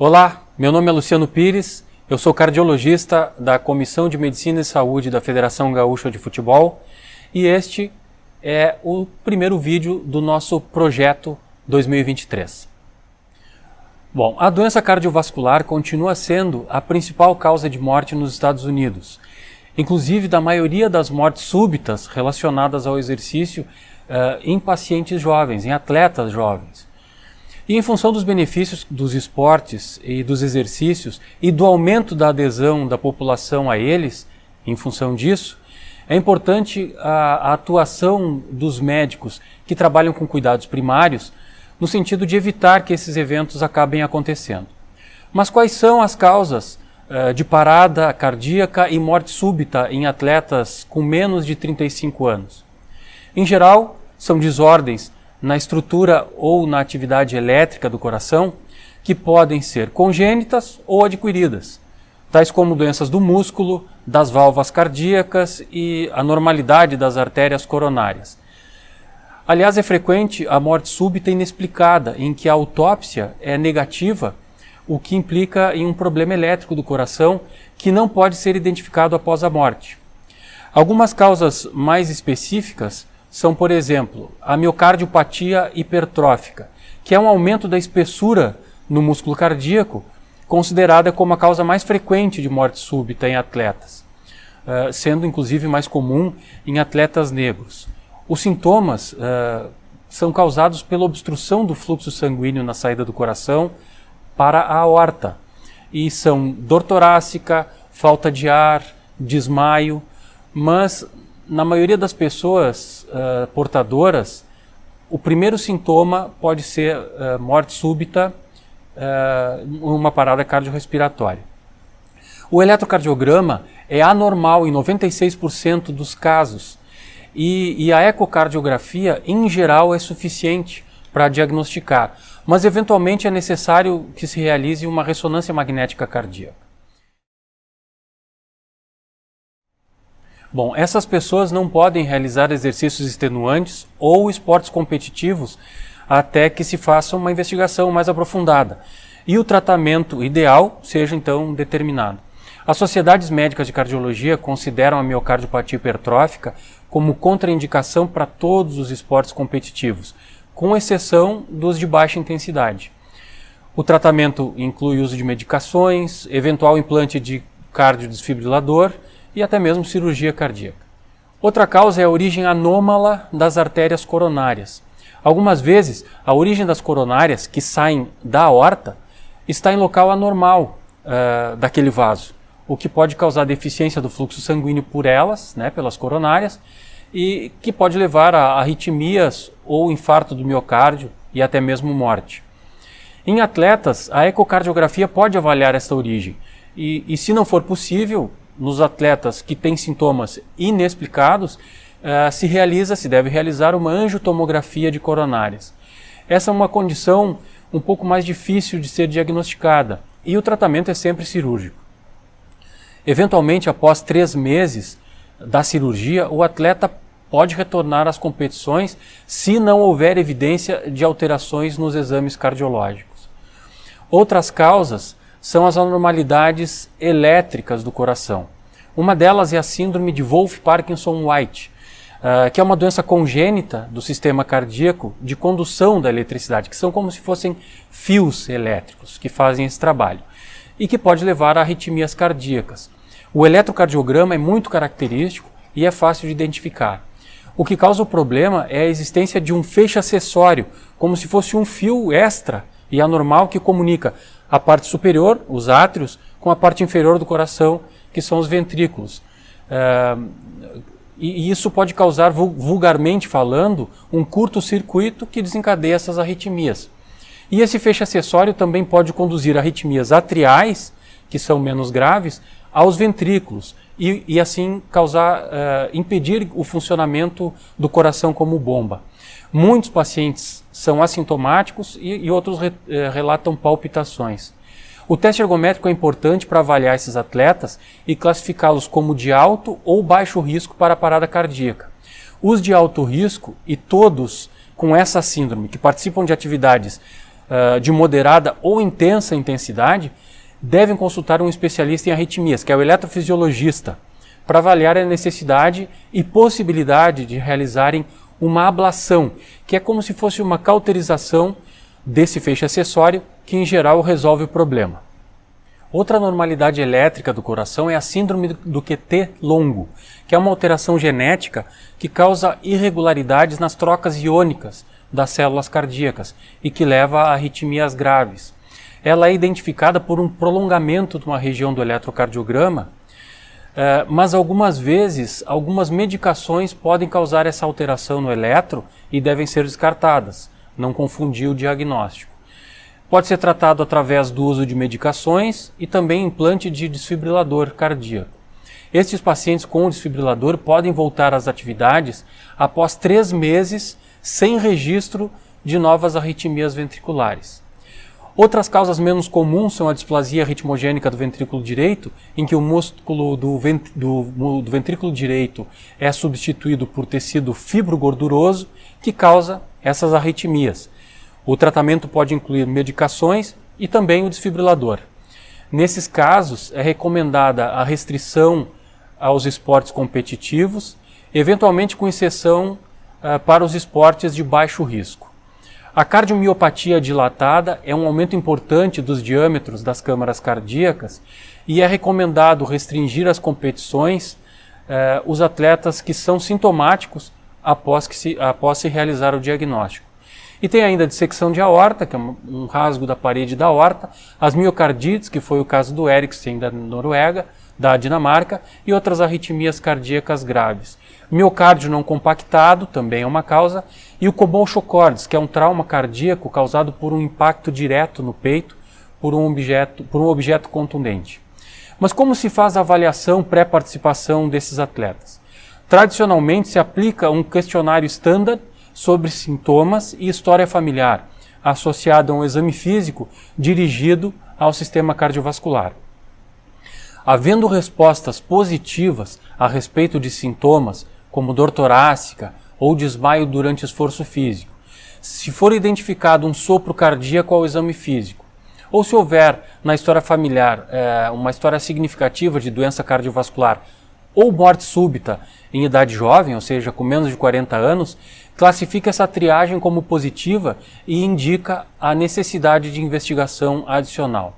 Olá, meu nome é Luciano Pires, eu sou cardiologista da Comissão de Medicina e Saúde da Federação Gaúcha de Futebol e este é o primeiro vídeo do nosso projeto 2023. Bom, a doença cardiovascular continua sendo a principal causa de morte nos Estados Unidos, inclusive da maioria das mortes súbitas relacionadas ao exercício em pacientes jovens, em atletas jovens. E em função dos benefícios dos esportes e dos exercícios e do aumento da adesão da população a eles, em função disso, é importante a atuação dos médicos que trabalham com cuidados primários no sentido de evitar que esses eventos acabem acontecendo. Mas quais são as causas de parada cardíaca e morte súbita em atletas com menos de 35 anos? Em geral, são desordens na estrutura ou na atividade elétrica do coração que podem ser congênitas ou adquiridas, tais como doenças do músculo, das válvulas cardíacas e anormalidade das artérias coronárias. Aliás, é frequente a morte súbita inexplicada, em que a autópsia é negativa, o que implica em um problema elétrico do coração que não pode ser identificado após a morte. Algumas causas mais específicas são, por exemplo, a miocardiopatia hipertrófica, que é um aumento da espessura no músculo cardíaco, considerada como a causa mais frequente de morte súbita em atletas, sendo inclusive mais comum em atletas negros. Os sintomas são causados pela obstrução do fluxo sanguíneo na saída do coração para a aorta, e são dor torácica, falta de ar, desmaio, mas na maioria das pessoas portadoras, o primeiro sintoma pode ser morte súbita, uma parada cardiorrespiratória. O eletrocardiograma é anormal em 96% dos casos e a ecocardiografia, em geral, é suficiente para diagnosticar, mas eventualmente é necessário que se realize uma ressonância magnética cardíaca. Bom, essas pessoas não podem realizar exercícios extenuantes ou esportes competitivos até que se faça uma investigação mais aprofundada e o tratamento ideal seja então determinado. As sociedades médicas de cardiologia consideram a miocardiopatia hipertrófica como contraindicação para todos os esportes competitivos, com exceção dos de baixa intensidade. O tratamento inclui uso de medicações, eventual implante de cardiodesfibrilador e até mesmo cirurgia cardíaca. Outra causa é a origem anômala das artérias coronárias. Algumas vezes, a origem das coronárias, que saem da aorta, está em local anormal daquele vaso, o que pode causar deficiência do fluxo sanguíneo por elas, pelas coronárias, e que pode levar a arritmias ou infarto do miocárdio e até mesmo morte. Em atletas, a ecocardiografia pode avaliar esta origem, e se não for possível, nos atletas que têm sintomas inexplicados, se deve realizar uma angiotomografia de coronárias. Essa é uma condição um pouco mais difícil de ser diagnosticada e o tratamento é sempre cirúrgico. Eventualmente, após 3 meses da cirurgia, o atleta pode retornar às competições se não houver evidência de alterações nos exames cardiológicos. Outras causas são as anormalidades elétricas do coração. Uma delas é a síndrome de Wolff-Parkinson-White, que é uma doença congênita do sistema cardíaco de condução da eletricidade, que são como se fossem fios elétricos que fazem esse trabalho, e que pode levar a arritmias cardíacas. O eletrocardiograma é muito característico e é fácil de identificar. O que causa o problema é a existência de um feixe acessório, como se fosse um fio extra e anormal que comunica a parte superior, os átrios, com a parte inferior do coração, que são os ventrículos. E isso pode causar, vulgarmente falando, um curto-circuito que desencadeia essas arritmias. E esse feixe acessório também pode conduzir arritmias atriais, que são menos graves, aos ventrículos e assim impedir o funcionamento do coração como bomba. Muitos pacientes são assintomáticos e outros relatam palpitações. O teste ergométrico é importante para avaliar esses atletas e classificá-los como de alto ou baixo risco para a parada cardíaca. Os de alto risco e todos com essa síndrome, que participam de atividades de moderada ou intensa intensidade, devem consultar um especialista em arritmias, que é o eletrofisiologista, para avaliar a necessidade e possibilidade de realizarem uma ablação, que é como se fosse uma cauterização desse feixe acessório, que em geral resolve o problema. Outra anormalidade elétrica do coração é a síndrome do QT longo, que é uma alteração genética que causa irregularidades nas trocas iônicas das células cardíacas e que leva a arritmias graves. Ela é identificada por um prolongamento de uma região do eletrocardiograma, mas algumas vezes, algumas medicações podem causar essa alteração no eletro e devem ser descartadas, não confundir o diagnóstico. Pode ser tratado através do uso de medicações e também implante de desfibrilador cardíaco. Estes pacientes com desfibrilador podem voltar às atividades após 3 meses sem registro de novas arritmias ventriculares. Outras causas menos comuns são a displasia ritmogênica do ventrículo direito, em que o músculo do ventrículo direito é substituído por tecido fibrogorduroso, que causa essas arritmias. O tratamento pode incluir medicações e também o desfibrilador. Nesses casos, é recomendada a restrição aos esportes competitivos, eventualmente com exceção para os esportes de baixo risco. A cardiomiopatia dilatada é um aumento importante dos diâmetros das câmaras cardíacas e é recomendado restringir as competições os atletas que são sintomáticos após se realizar o diagnóstico. E tem ainda a dissecção de aorta, que é um rasgo da parede da aorta, as miocardites, que foi o caso do Eriksen da Noruega, da Dinamarca, e outras arritmias cardíacas graves. Miocárdio não compactado também é uma causa, e o cobolchocordes, que é um trauma cardíaco causado por um impacto direto no peito por um objeto contundente. Mas como se faz a avaliação pré-participação desses atletas? Tradicionalmente se aplica um questionário estándar sobre sintomas e história familiar, associado a um exame físico dirigido ao sistema cardiovascular. Havendo respostas positivas a respeito de sintomas, como dor torácica ou desmaio durante esforço físico, se for identificado um sopro cardíaco ao exame físico, ou se houver na história familiar uma história significativa de doença cardiovascular ou morte súbita em idade jovem, ou seja, com menos de 40 anos, classifica essa triagem como positiva e indica a necessidade de investigação adicional.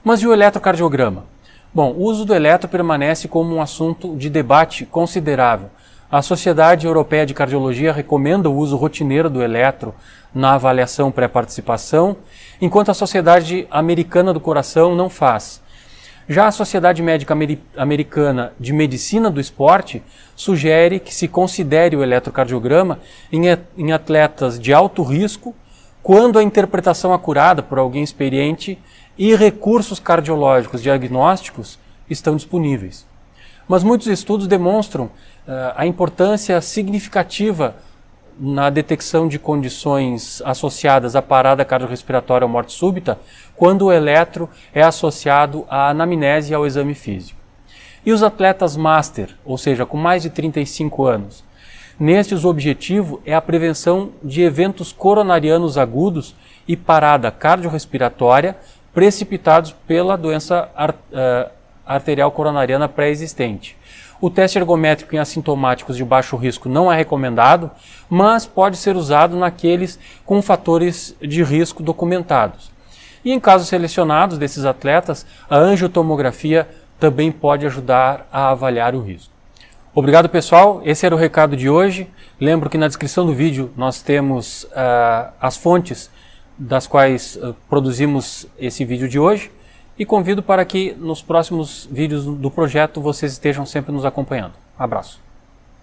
Mas e o eletrocardiograma? Bom, o uso do eletro permanece como um assunto de debate considerável. A Sociedade Europeia de Cardiologia recomenda o uso rotineiro do eletro na avaliação pré-participação, enquanto a Sociedade Americana do Coração não faz. Já a Sociedade Médica Americana de Medicina do Esporte sugere que se considere o eletrocardiograma em atletas de alto risco, quando a interpretação acurada por alguém experiente e recursos cardiológicos diagnósticos estão disponíveis. Mas muitos estudos demonstram a importância significativa na detecção de condições associadas à parada cardiorrespiratória ou morte súbita, quando o eletro é associado à anamnese e ao exame físico. E os atletas master, ou seja, com mais de 35 anos? Nestes, o objetivo é a prevenção de eventos coronarianos agudos e parada cardiorrespiratória precipitados pela doença arterial coronariana pré-existente. O teste ergométrico em assintomáticos de baixo risco não é recomendado, mas pode ser usado naqueles com fatores de risco documentados. E em casos selecionados desses atletas, a angiotomografia também pode ajudar a avaliar o risco. Obrigado, pessoal. Esse era o recado de hoje. Lembro que na descrição do vídeo nós temos as fontes das quais produzimos esse vídeo de hoje. E convido para que nos próximos vídeos do projeto vocês estejam sempre nos acompanhando. Abraço.